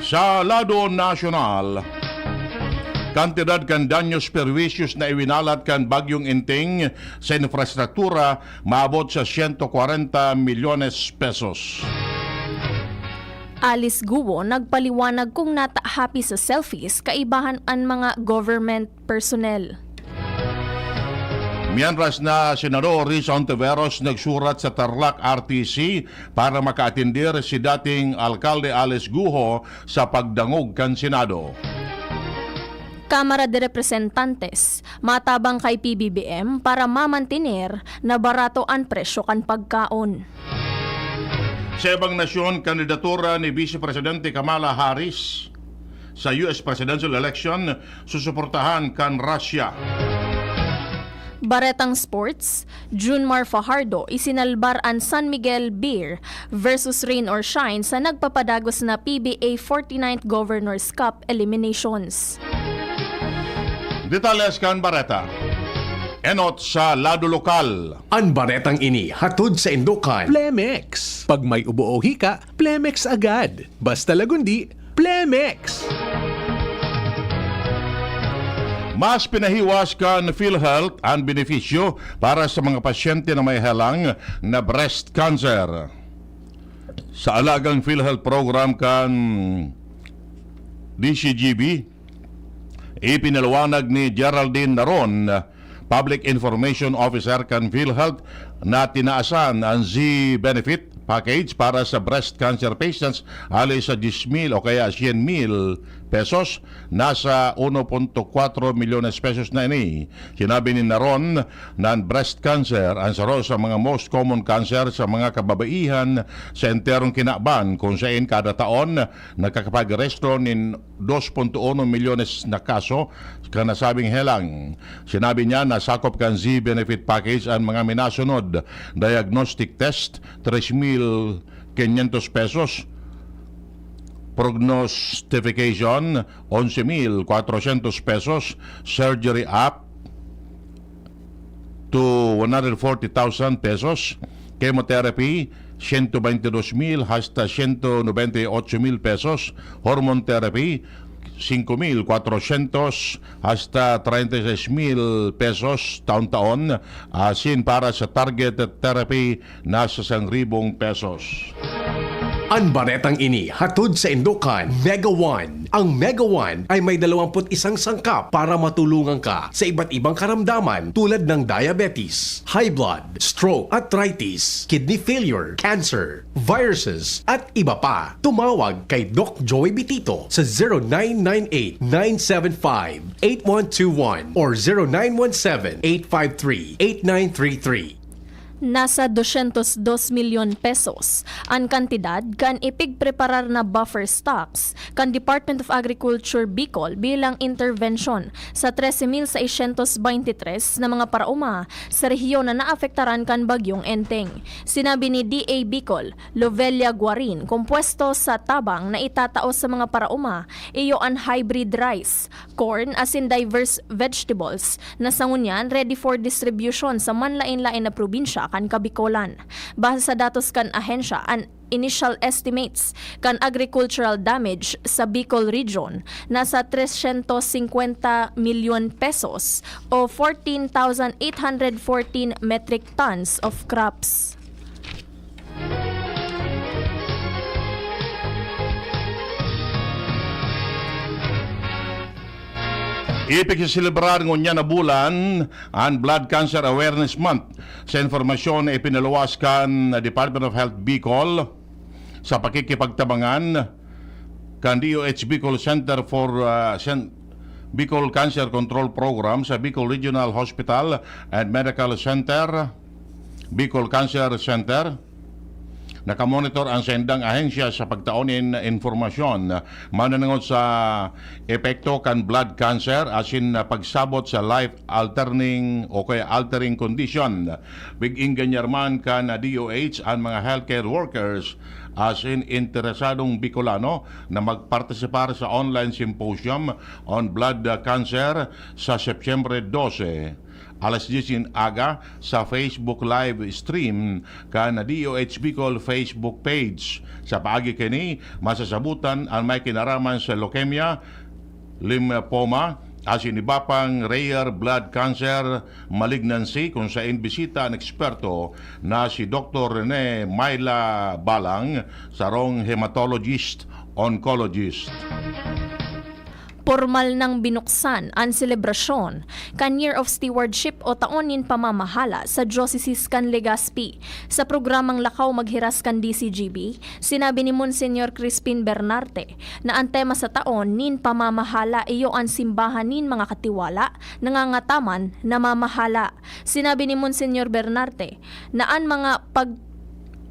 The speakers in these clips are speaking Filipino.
Sa lado nasyonal, kantidad kan danyos perwisyos na iwinalat kan bagyong Inting sa infrastruktura maabot sa 140 milyones pesos. Alice Guo nagpaliwanag kung natahapi sa selfies kaibahan ang mga government personnel. Miyanras na Senador Risa Ontiveros nagsurat sa Tarlac RTC para makaatindir si dating Alkalde Alice Guo sa pagdangog kan Senado. Kamara de Representantes matabang kay PBBM para mamantener na barato ang presyo kan pagkaon. Sa ibang nasyon, kandidatura ni Vice Presidente Kamala Harris sa US presidential election susuportahan kan Russia. Baretang Sports, Junmar Fajardo isinalbar ang San Miguel Beer versus Rain or Shine sa nagpapadagos na PBA 49th Governors Cup eliminations. Detalles kan Bareta. Enot sa lado lokal. Ang baretang ini hatod sa Indokan. Plemex. Pag may ubo o hika, Plemex agad. Basta lagundi, Plemex. Mas pinahiwas kan PhilHealth ang benepisyo para sa mga pasyente na may halang na breast cancer. Sa alagang PhilHealth program kan DCGB, ipinaliwanag ni Geraldine Naron, Public Information Officer kan PhilHealth, na tinaasan ang Z-Benefit package para sa breast cancer patients alis sa 10,000 o kaya 100,000 pesos, nasa 1.4 milyones pesos na ini. Sinabi ni Naron na ang breast cancer ang saro sa mga most common cancer sa mga kababaihan sa enterong kinaban, kung saan kada taon nagkakapag-restro ng 2.1 milyones na kaso kanasabing helang. Sinabi niya na sakop kan Z-Benefit package ang mga minasunod: diagnostic test 3,500 pesos, prognostification 11,400 pesos, surgery up to 140,000 pesos, chemotherapy 122,000 hasta 198,000 pesos, hormone therapy 5,400 hasta 36,000 pesos taon-taon, asin para sa targeted therapy nasa 1,000 pesos. Ang baretang ini hatod sa Indokan Mega One. Ang Mega One ay may 21 sangkap para matulungan ka sa iba't ibang karamdaman tulad ng diabetes, high blood, stroke, arthritis, kidney failure, cancer, viruses, at iba pa. Tumawag kay Doc Joey Bitito sa 0998-975-8121 or 0917-853-8933. Nasa 202 milyon pesos ang kantidad kan ipigpreparar na buffer stocks kan Department of Agriculture Bicol bilang intervention sa 13,623 na mga parauma sa rehiyon na naapektaran kan bagyong Enteng. Sinabi ni DA Bicol, Lovelia Guarin, kompuesto sa tabang na itataos sa mga parauma iyo ang hybrid rice, corn as in diverse vegetables na sangunyan ready for distribution sa manlain-lain na probinsya kan Kabikolan. Base sa datos kan ahensya, ang initial estimates kan agricultural damage sa Bicol region nasa 350 milyon pesos o 14,814 metric tons of crops. Ipigsisilibrar ngunya na bulan ang Blood Cancer Awareness Month. Sa informasyon na ipinaluwas kan Department of Health Bicol sa pakikipagtabangan kan DOH Bicol Center for Bicol Cancer Control Program sa Bicol Regional Hospital and Medical Center, Bicol Cancer Center. Nakamonitor ang sendang ahensya sa pagtaonin informasyon mananangod sa epekto kan blood cancer asin pagsabot sa life-altering o kaya altering condition. Biging ganyarman kan DOH ang mga healthcare workers asin interesadong Bicolano na magpartisipar sa online symposium on blood cancer sa Septyembre 12. alas 10 aga sa Facebook live stream kan DOH Bicol Facebook page. Sa paagi kini masasabutan ang may kinaraman sa leukemia, lymphoma, asin iba pang rare blood cancer malignancy kung saan bisita ang eksperto na si Dr. Rene Mayla Balang, sarong hematologist oncologist. Formal nang binuksan ang selebrasyon kan Year of Stewardship o taonin pamamahala sa Diocese kan Legazpi. Sa programang Lakaw Maghiras kan DCGB, sinabi ni Monsignor Crispin Bernarte na ang tema sa taon nin pamamahala iyo ang simbahan nin mga katiwala, nangangataman na mamahala. Sinabi ni Monsignor Bernarte na ang mga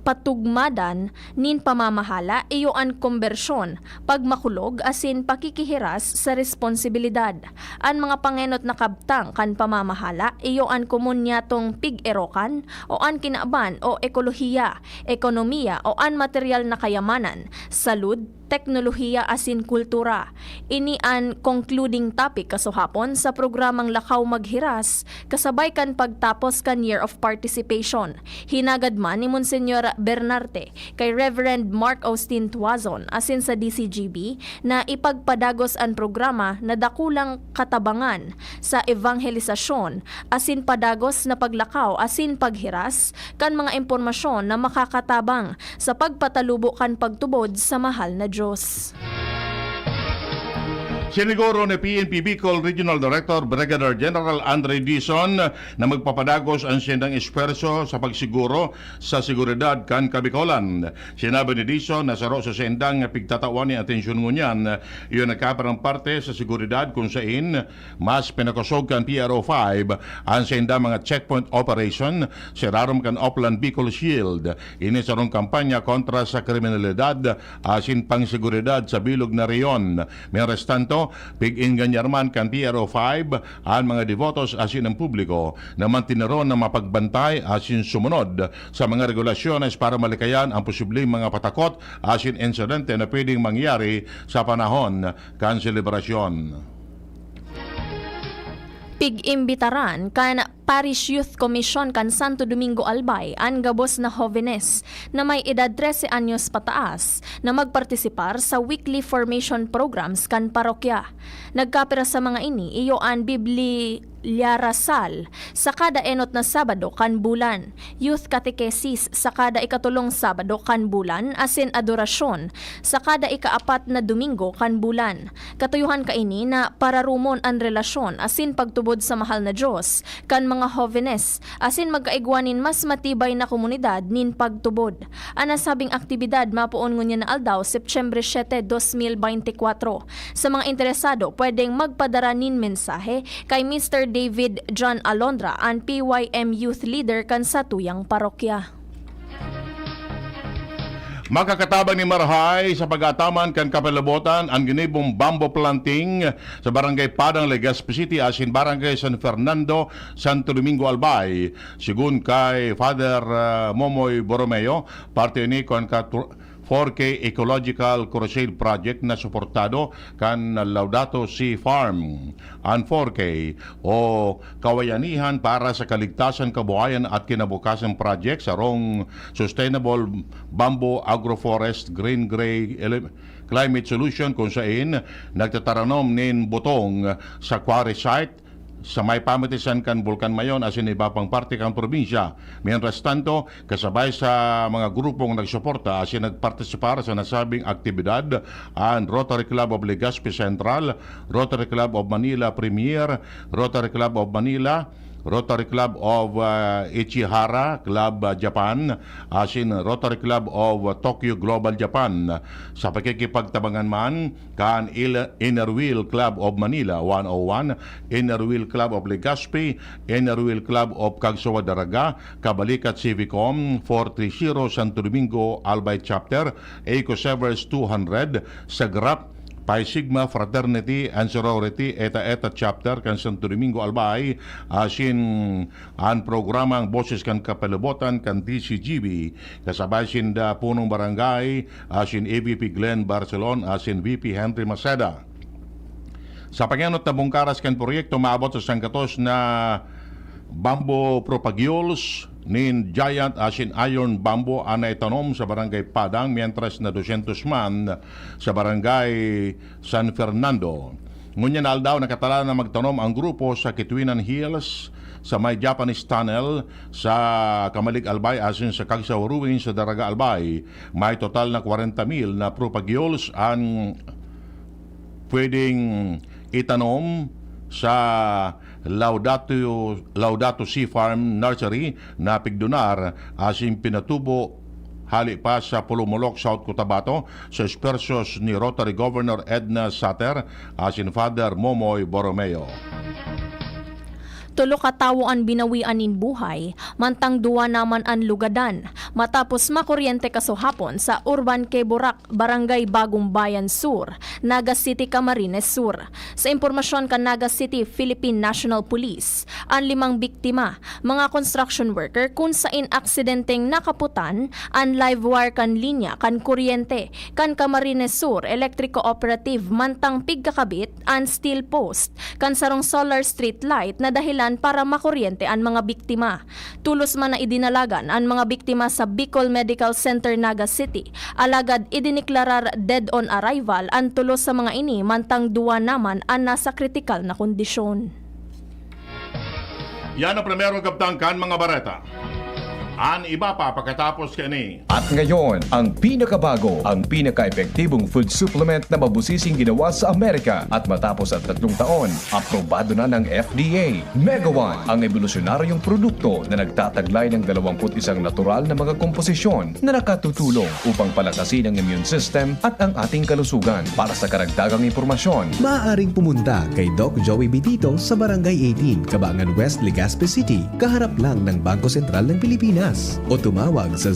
patugmadan nin pamamahala iyo ang konbersyon, pagmakulog asin pakikihiras sa responsibilidad. Ang mga pangenot na kabtang kan pamamahala iyo ang komunyatong pig-erokan o ang kinaaban o ekolohiya, ekonomiya o ang material na kayamanan, salud, teknolohiya asin kultura. Ini ang concluding topic kasuhapon sa programang Lakaw Maghiras kasabay kan pagtapos kan Year of Participation. Hinagad man ni Monsignor Bernarte kay Reverend Mark Austin Tuazon asin sa DCGB na ipagpadagos ang programa na dakulang katabangan sa evangelisasyon asin padagos na paglakaw asin paghiras kan mga impormasyon na makakatabang sa pagpatalubo kan pagtubod sa mahal na Diyos. Siniguro ni PNP Bicol Regional Director Brigadier General Andre Dizon na magpapadagos ang siyendang esperso sa pagsiguro sa seguridad kan Kabicolan. Sinabi ni Dizon na saro sa siyendang pigtatawan ni atensyon ngunyan, iyon nagkaparang parte sa seguridad kung saan mas pinakosog kan PRO5 ang siyendang mga checkpoint operation sa rarom kan Oplan Bicol Shield. Ini sarong kampanya kontra sa kriminalidad asin pang seguridad sa bilog na reyon. May restanto pig-in ganyarman kan PRO5 ang mga devotos asin ng publiko na mantineron na mapagbantay asin sumunod sa mga regulasyones para malikayan ang posibleng mga patakot asin insidente na pwedeng mangyari sa panahon kan selebrasyon. Pig-imbitaran kan Parish Youth Commission kan Santo Domingo Albay ang gabos na jóvenes na may edad 13 anyos pataas na magpartisipar sa weekly formation programs kan parokya. Nagkapira sa mga ini iyo ang Bibliarasal sa kada enot na Sabado kan bulan, youth catechesis sa kada ikatulong Sabado kan bulan asin adorasyon sa kada ikaapat na Domingo kan bulan. Katuyuhan kaini na pararumon ang relasyon asin pagtubod sa mahal na Diyos kan mga jóvenes asin magkaigwanin mas matibay na komunidad nin pagtubod. Ang nasabing aktibidad mapuon ngunya na aldaw September 7, 2024. Sa mga interesado, pwedeng magpadara nin mensahe kay Mr. David John Alondra, ang PYM Youth Leader kan sa tuyang parokya. Makakatabang ni Marahay sa pag-ataman kan kapalabotan ang ginibong bamboo planting sa Barangay Padang, Legazpi City asin Barangay San Fernando, Santo Domingo, Albay. Sigun kay Father Momoy Borromeo, parte ni kan 4K Ecological Crusade Project na suportado kan Laudato Si Farm. Ang 4K o kawayanihan para sa kaligtasan, kabuhayan at kinabukasan project sa rong Sustainable Bamboo Agroforest Green Gray Climate Solution kung saan nagtataranom nin butong sa quarry site sa may pamitisan kan Bulkan Mayon asin iba pang parte kan probinsya. Mientras tanto, kasabay sa mga grupong nagsuporta asin nagpartisipar sa nasabing aktibidad ang Rotary Club of Legazpi Central, Rotary Club of Manila Premier, Rotary Club of Manila, Rotary Club of Ichihara Club Japan, asin Rotary Club of Tokyo Global Japan. Sa pakikipagtabangan man kan Inner Wheel Club of Manila 101, Inner Wheel Club of Legazpi, Inner Wheel Club of Cagsawa Daraga, Kabalikat Civicom 430 Santo Domingo Albay Chapter, Eco Severs 200, Sagrap Pi Sigma Fraternity and Sorority Eta Chapter kan Santo Domingo Albay, asin ang programang Boses kan Kapalibotan kan DCGB kasabay sinda punong barangay asin AVP Glenn Barcelon asin VP Henry Maceda. Sa panganot na bungkaras kan proyekto maabot sa sangkatos na bamboo propagules nin giant asin iron bamboo ana itanom sa barangay Padang mientras na 200 man sa barangay San Fernando. Ngunyan aldaw nakatala na magtanom ang grupo sa Kitwinan Hills sa may Japanese Tunnel sa Kamalig Albay asin sa Kagsaw Ruin sa Daraga Albay. May total na 40,000 na propagules ang pwedeng itanom sa Laudato Sea Farm Nursery na Pigdunar asin pinatubo hali pa sa Pulumulok, South Cotabato sa espersos ni Rotary Governor Edna Sater asin Father Momoy Borromeo. Tulo ka tawo ang binawian nin buhay, mantang duwa naman ang lugadan, matapos makuryente kasuhapon sa Urban Queburak, Barangay Bagong Bayan Sur, Naga City, Camarines Sur. Sa impormasyon kan Naga City Philippine National Police, ang 5 biktima, mga construction worker kung sa inaksidenteng nakaputan, ang live wire kan linya kan kuryente, kan Camarines Sur Electric Cooperative mantang pigkakabit ang steel post, kan sarong solar street light na dahilan para makuryente ang mga biktima. Tulos man na idinalagan ang mga biktima sa Bicol Medical Center Naga City. Alagad idiniklarar dead on arrival ang tulos sa mga ini mantang duwa naman ang nasa kritikal na kondisyon. Yan ang primerong kaptangkan mga bareta. An iba pa pagkatapos kani. At ngayon, ang pinakabago, ang pinaka-epektibong food supplement na mabusising ginawa sa Amerika at matapos at 3 taon, aprobado na ng FDA. Mega One, ang evolusyonaryong produkto na nagtataglay ng 21 natural na mga komposisyon na nakatutulong upang palakasin ang immune system at ang ating kalusugan. Para sa karagdagang impormasyon, Maaaring pumunta kay Doc Joey Bitito sa Barangay 18, Cabangan West, Legazpi City, kaharap lang ng Bangko Sentral ng Pilipinas. O tumawag sa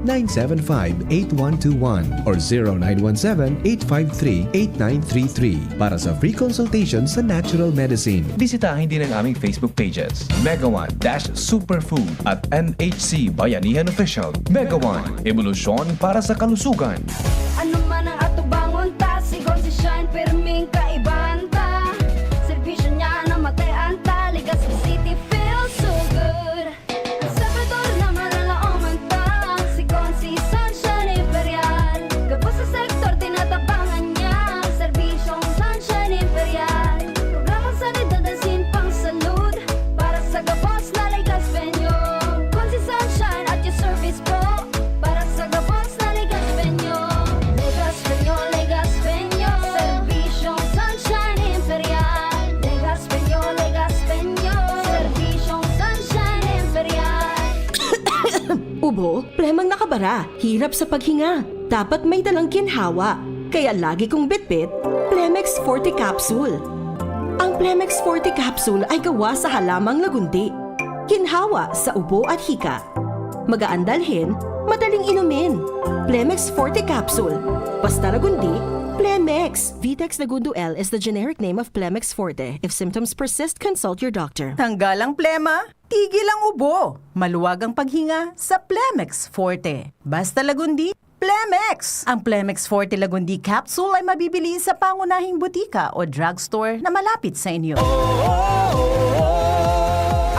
0998-975-8121 or 0917-853-8933 para sa free consultation sa natural medicine. bisitahin din ang aming Facebook pages, Mega One-Superfood at NHC Bayanihan Official. Mega One, evolusyon para sa kalusugan. Ano man ang atubangon ta, sigon si Shine, perming kaibahan ta. Servisyo niya na matean ta, Legazpi City feels so good. Sa Pedor na malalaoman ta, sigon si Sunshine Imperial. Kapos sa sektor, tinatabangan niya, serbisyong Sunshine Imperial. Programang sanidad at simpang salud, para sa gabos na Legazpenyo. Kung si Sunshine at your service po, para sa gabos na Legazpenyo. Legazpenyo, Legazpenyo, serbisyong Sunshine Imperial. Legazpenyo, Legazpenyo, serbisyong Sunshine Imperial. Ubo, premang nakabara, hirap sa paghinga. Dapat may dalang ginhawa. Kaya lagi kong bitbit, Plemex Forte Capsule. Ang Plemex Forte Capsule ay gawa sa halamang lagundi. Ginhawa sa ubo at hika. Magaan dalhin, madaling inumin. Plemex Forte Capsule. Basta lagundi, Plemex. Vitex Lagundo L is the generic name of Plemex Forte. If symptoms persist, consult your doctor. Tanggal ang plema, tigil ang ubo. Maluwag ang paghinga sa Plemex Forte. Basta lagundi, Plemex! Ang Plemex Forte Lagundi Capsule ay mabibili sa pangunahing butika o drugstore na malapit sa inyo.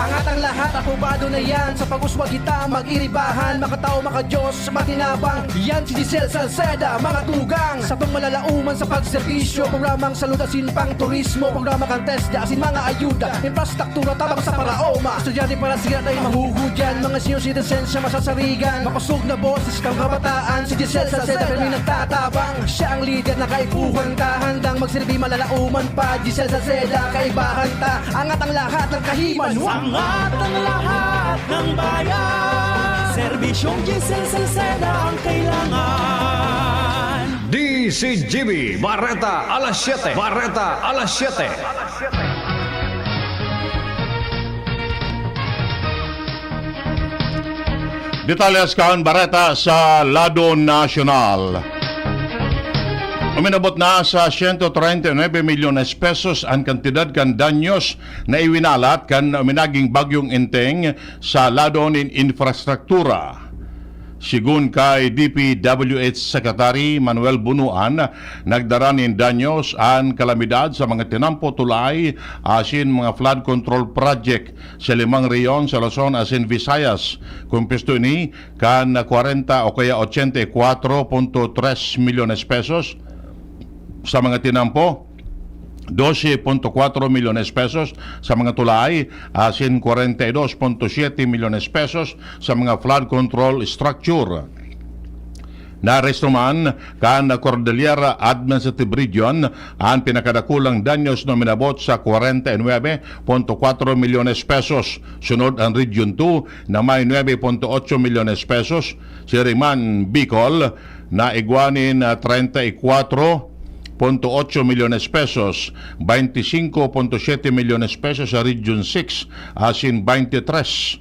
Angat ang lahat, aprobado na yan. Sa pag-uswag kita, mag-iribahan, makatao, makadiyos, matinabang. Yan si Giselle Salceda, mga tugang. Sa itong malalauman sa pagserbisyo, programang salud asin pang turismo, programa kantesda asin mga ayuda, infrastruktura tabang sa paraoma. Estudyante para siya ay mahuhudyan, mga senior citizens siya masasarigan. Makusog na boses kang kabataan, si Giselle Salceda pero nagtatabang. Siya ang leader na kaipuhan ka, handang magsilbi malalauman pa. Giselle Salceda, kaibahan ta, angat ang lahat ng kahiman. Angat ang lahat ng bayan, serbisyong Giselle Salceda ang kailangan. DCGB Barreta alas 7. Barreta alas 7. Detalles kan Bareta sa Lado Nacional. Uminabot na sa 139 milyones pesos ang kantidad kan danyos na iwinalat kan minaging bagyong Enteng sa lado nin infrastruktura. Sigun kay DPWH Secretary Manuel Bunuan, nagdara nin danyos an kalamidad sa mga tinampo tulay asin mga flood control project sa 5 reyon sa Luzon asin Visayas. Kumpisto ni kan 40 o kaya 84.3 milyones pesos sa mga tinampo, 12.4 milyones pesos sa mga tulay, asin 42.7 milyones pesos sa mga flood control structure. Naresto man kan Cordillera Administrative Region ang pinakadakulang danyos na minabot sa 49.4 milyones pesos. Sunod ang Region 2 na may 9.8 milyones pesos. Si Riman Bicol na igwanin 34.8 milyones pesos, 25.7 milyones pesos sa Region 6, asin 23.6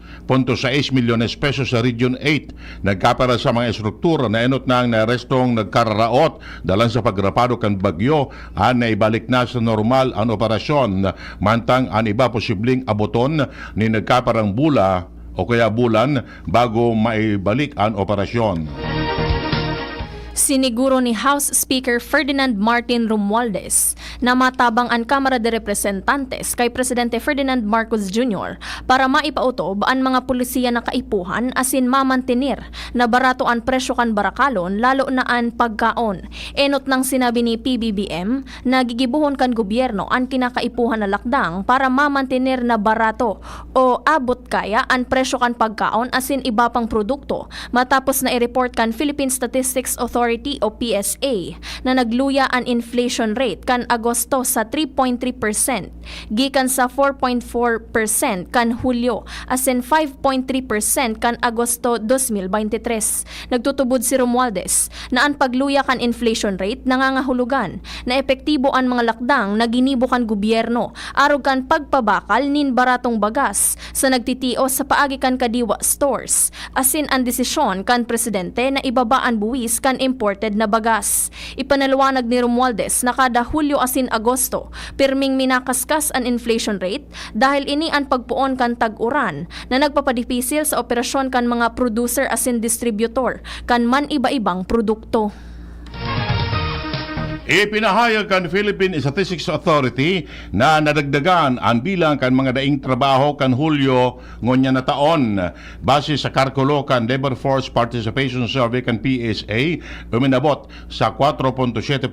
milyones pesos sa Region 8. Nagkapara sa mga estruktura na enot na ang narestong nagkararaot dalang sa pagrapado kan bagyo, ang naibalik na sa normal ang operasyon, mantang ang iba posibleng abuton ni nagkaparang bula o kaya bulan bago maibalik ang operasyon. Siniguro ni House Speaker Ferdinand Martin Romualdez na matabang ang Kamara de Representantes kay Presidente Ferdinand Marcos Jr. para maipautob ang mga pulisiya na kaipuhan asin mamantinir na barato ang presyo kan barakalon lalo na ang pagkaon. Enot nang sinabi ni PBBM na gigibuhon kan gobyerno ang kinakaipuhan na lakdang para mamantinir na barato o abot kaya ang presyo kan pagkaon asin iba pang produkto matapos na i-report kan Philippine Statistics Authority o PSA na nagluya ang inflation rate kan Agosto sa 3.3% gikan sa 4.4% kan Hulyo asin 5.3% kan Agosto 2023. Nagtutubod si Romualdez na ang pagluya kan inflation rate nangangahulugan na epektibo ang mga lakdang na ginibo kan gobyerno arog kan pagpabakal nin baratong bagas sa nagtitio sa paagi kan kadiwa stores asin ang desisyon kan presidente na ibaba ang buwis kan imported na bagas. Ipanaliwanag ni Romualdez na kada Hulyo asin Agosto, pirming minakaskas ang inflation rate dahil ini ang pagpuon kan tag-uran na nagpapadipisil sa operasyon kan mga producer asin distributor kan man iba-ibang produkto. Ipinahayag kan Philippine Statistics Authority na nadagdagan ang bilang kan mga daing trabaho kan Hulyo ngonya na taon. Base sa kalkulo kan Labor Force Participation Survey kan PSA, uminabot sa 4.7%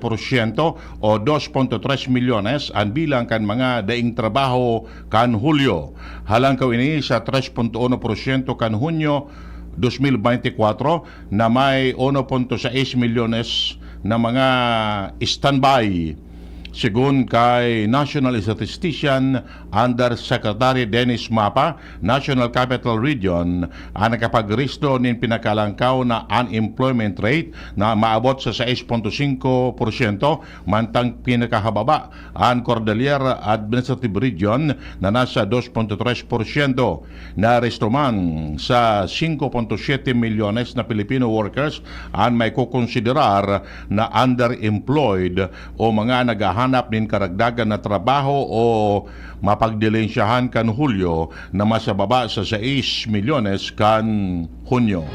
o 2.3 milyones ang bilang kan mga daing trabaho kan Hulyo. Halang ini sa 3.1% kan Hunyo 2024 na may 1.6 milyones na mga standby. Sigun kay National Statistician Under Secretary Dennis Mapa, National Capital Region, ang nakapagristo nin pinakalangkaw na unemployment rate na maabot sa 6.5%, mantang pinakahababa ang Cordillera Administrative Region na nasa 2.3%. Naristo man sa 5.7 milyones na Filipino workers ang may kukonsiderar na underemployed o mga naghahanap nin karagdagan na trabaho o mapagdilensyahan kan Hulyo na masababa sa 6 milyones kan Hunyo.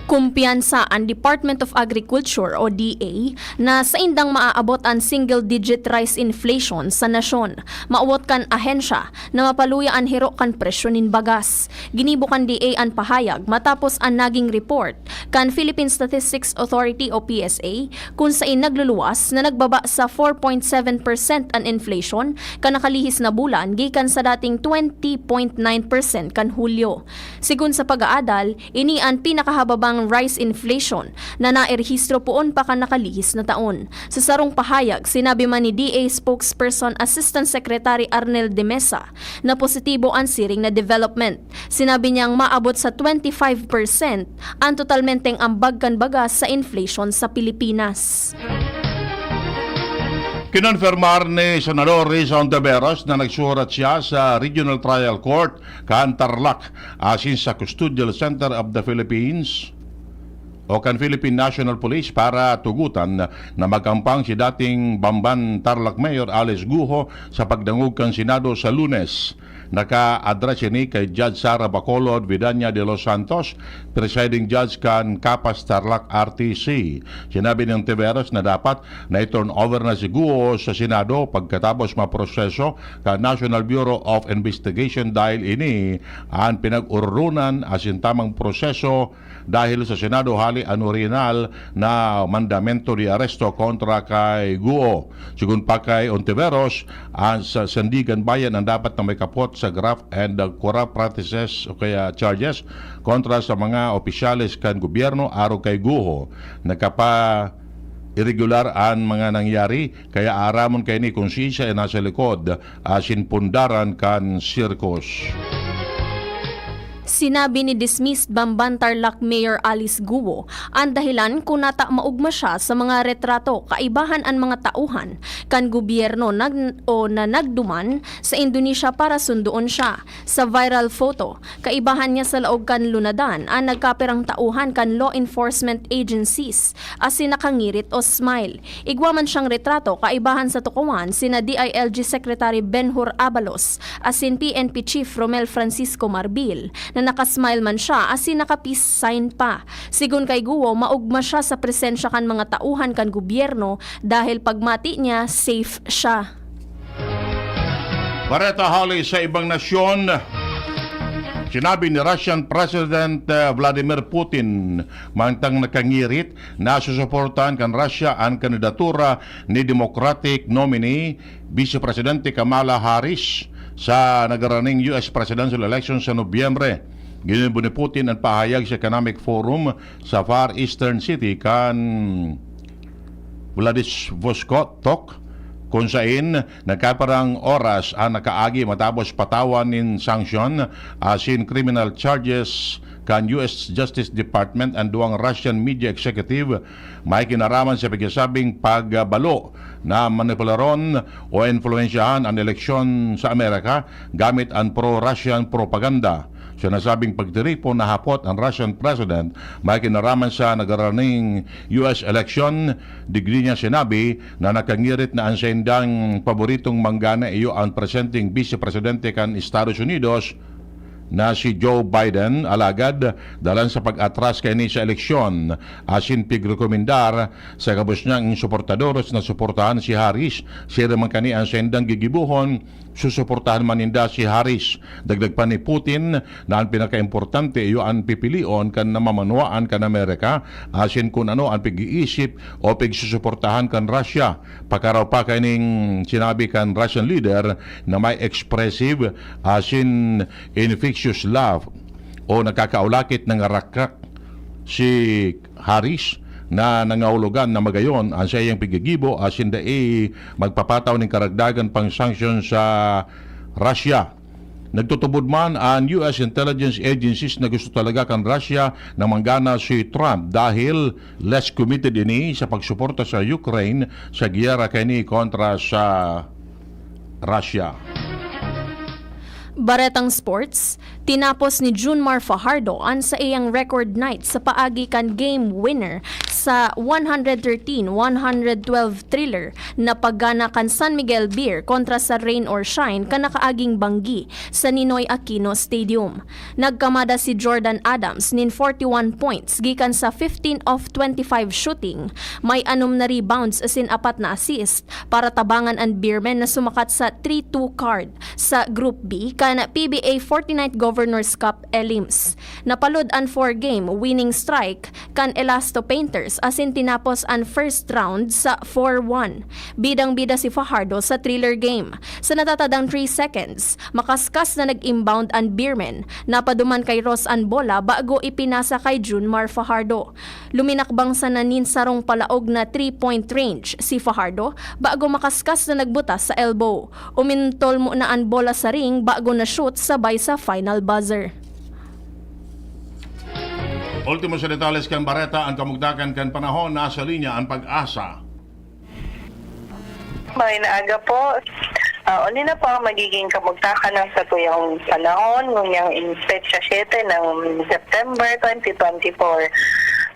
Kumpiyansa ang Department of Agriculture o DA na sa indang maaabot ang single-digit rice inflation sa nasyon. Maawot kan ahensya na mapaluya ang hiro kan presyo nin bagas. Ginibo kan DA ang pahayag matapos ang naging report kan Philippine Statistics Authority o PSA kung saan nagluluwas na nagbaba sa 4.7% ang inflation kan nakalihis na bulan gikan sa dating 20.9% kan Hulyo. Sigun sa pag-aadal, ini ang pinakahababang rice inflation na nairehistro poon pa kan nakalihis na taon. Sa sarong pahayag, sinabi man ni DA spokesperson Assistant Secretary Arnel de Mesa na positibo ang siring na development. Sinabi niyang maabot sa 25% ang totalmenteng ambag kan bagas sa inflation sa Pilipinas. Kinonfirmar ni Senador Rizon Taveros na nagsurat siya sa Regional Trial Court kan Tarlac asin sa Custodial Center of the Philippines o kan Philippine National Police para tugutan na magampang si dating Bamban Tarlac Mayor Alice Guho sa pagdangog kan Senado sa Lunes. naka-address ini kay Judge Sara Bacolod Vidania de los Santos, presiding judge kan Kapas Tarlac RTC. Sinabi ng Tiveros na dapat na i-turn over na si Guo sa Senado pagkatapos maproseso ka National Bureau of Investigation dahil ini ang pinag-urunan asin tamang proseso dahil sa Senado hali ang original na mandamento di aresto kontra kay Guo. Sigun pa kay Ontiveros, ang sa Sandigan Bayan ang dapat na may kapot sa graft and corrupt practices o kaya charges kontra sa mga opisyalis kan gobyerno araw kay Guo. Nagkapa irregular ang mga nangyari kaya aramon kay ni kung siya ay nasa likod asin pundaran kan circus. Sinabi ni dismissed Bamban Tarlac Mayor Alice Guo ang dahilan kung nata maugma siya sa mga retrato kaibahan ang mga tauhan kan gobyerno na nagduman sa Indonesia para sunduon siya. Sa viral photo, kaibahan niya sa laog kan lunadan ang nagkapirang tauhan kan law enforcement agencies as nakangirit o smile. Igwa man siyang retrato kaibahan sa tukuan sina DILG Secretary Benhur Abalos asin PNP Chief Romel Francisco Marbil na nakasmile man siya as naka-peace sign pa. Sigun kay Guo, maugma siya sa presensya kan mga tauhan kan gobyerno dahil pagmati niya, safe siya. Bareta hali sa ibang nasyon, sinabi ni Russian President Vladimir Putin mangtang nakangirit na susuportahan kan Russia ang kandidatura ni Democratic nominee Vice Presidente Kamala Harris sa nagaraning US presidential election sa Nobyembre. Ginimbo ni Putin ang pahayag sa Economic Forum sa Far Eastern City kan Vladivostok kung saan nagkaparang oras ang nakaagi matapos patawan in sanction asin criminal charges kan US Justice Department ang duwang Russian media executive may kinaraman sa pagsasabing pagbalo na manipularon o influensyahan ang eleksyon sa Amerika gamit ang pro-Russian propaganda. Sinasabing pagtiripon na hapot ang Russian President may kinaraman sa nagaraning US election. Digri niya sinabi na nakangirit na ang sendang paboritong manggana iyo ang presenting Vice Presidente kan Estados Unidos na si Joe Biden alagad dalan sa pag-atras kay ni sa eleksyon asin pigrekomendar sa kabus niyang suportadores na suportahan si Harris. Siya naman kani ang sendang gigibuhon susuportahan maninda si Harris. Dagdag pa ni Putin na ang pinakaimportante iyo ang pipilion kan namamanuaan kan Amerika asin kung ano ang pag-iisip o pagsusuportahan kan Russia. Pakaraw pa kaning sinabi kan Russian leader na may expressive asin infectious love o nakakaulakit ng rakak si Harris na nangahulugan na magayon ang sa iyang pigigibo asin dai magpapataw ng karagdagan pang sanksyon sa Russia. Nagtutubod man ang US intelligence agencies na gusto talaga kan Russia na manggana si Trump dahil less committed ini sa pagsuporta sa Ukraine sa giyera kani kontra sa Russia. Baretang sports, tinapos ni Junmar Fajardo ang sa iyang record night sa paagi kan game winner sa 113-112 thriller na paggana kan San Miguel Beer kontra sa Rain or Shine kan nakaaging Banggi sa Ninoy Aquino Stadium. Nagkamada si Jordan Adams nin 41 points gikan sa 15 of 25 shooting. May 6 na rebounds asin 4 na assist para tabangan ang Beermen na sumakat sa 3-2 card sa Group B kan PBA 49th Governors Cup Elims. Napalud ang 4-game winning strike kan Elasto Painters asin tinapos ang first round sa 4-1. Bidang-bida si Fajardo sa thriller game. Sa natatadang 3 seconds, makaskas na nag-inbound ang Beermen. Napaduman kay Ross ang bola bago ipinasa kay Junmar Fajardo. Luminakbang sa nanin sarong palaog na 3-point range si Fajardo bago makaskas na nagbutas sa elbow. Umintol mo na ang bola sa ring bago na shoot sabay sa final buzzer. Ultimo sa detalles kan Bareta ang kamugdakan kan panahon nasa linya ang Pag-asa. May naaga po. Uli na po ang magiging kamugtakan ng sa tuyang panahon ngayong petsa 7 ng September 2024.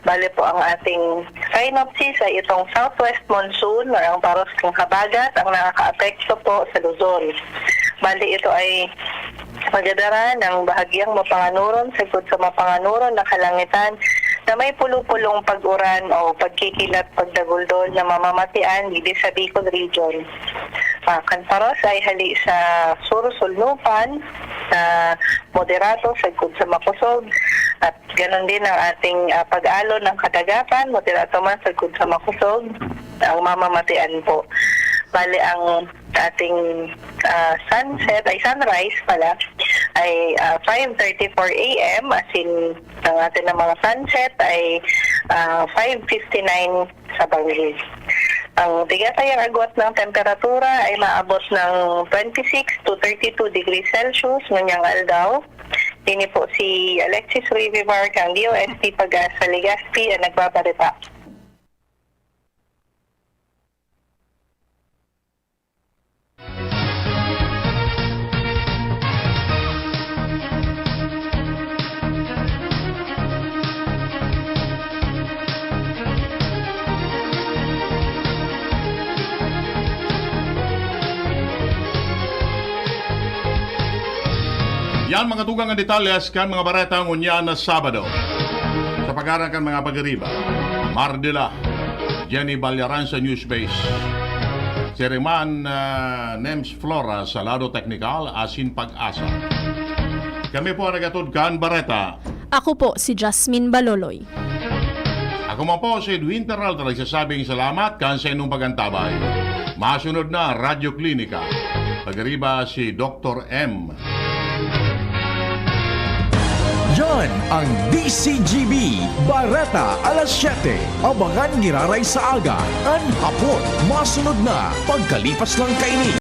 Bale po ang ating synopsis ay itong southwest monsoon or ang paros ng habagat ang nakaka-apekto po sa Luzon. Bale ito ay Pagadara ng bahagyang mapanganuron sagod sa mapanganuron na kalangitan na may pulupulong pag-uran o pagkikilat pagdaguldol na mamamatian dito sa Bicol Region. Kanparos ay hali sa Surusulnupan na moderato sagod sa makusog at ganon din ang ating pag-alo ng kadagatan, moderato man sagod sa makusog, ang mamamatian po. Bale, ang ating sunrise pala ay 5:34 a.m. as in ang ating na mga sunset ay 5:59 sa Bangil. Ang tigasayang agwat ng temperatura ay maabot ng 26 to 32 degrees Celsius ngayong aldaw. Dini po si Alexis Rivimar kang DOST Pag-asa Legazpi ang nagbabalita. Yan mga tugang ang detalyas kan mga bareta ngunya na Sabado. Sa pag-arang kan mga pag-ariba, Mardila, Jenny Balyaran sa Newspace. Seriman Nems Flora sa Lado Technical, asin Pag-asa. Kami po ang nagatod kan bareta. Ako po si Jasmine Baloloy. Ako man po si Edwin Peralta nagsasabing salamat kan sa inyong pagantabay. Masunod na Radyo Klinika. Pag-ariba si Dr. M. Yan ang DCGB Bareta alas 7. Abangan giraray sa aga. An hapon, masunod na pagkalipas lang kaini.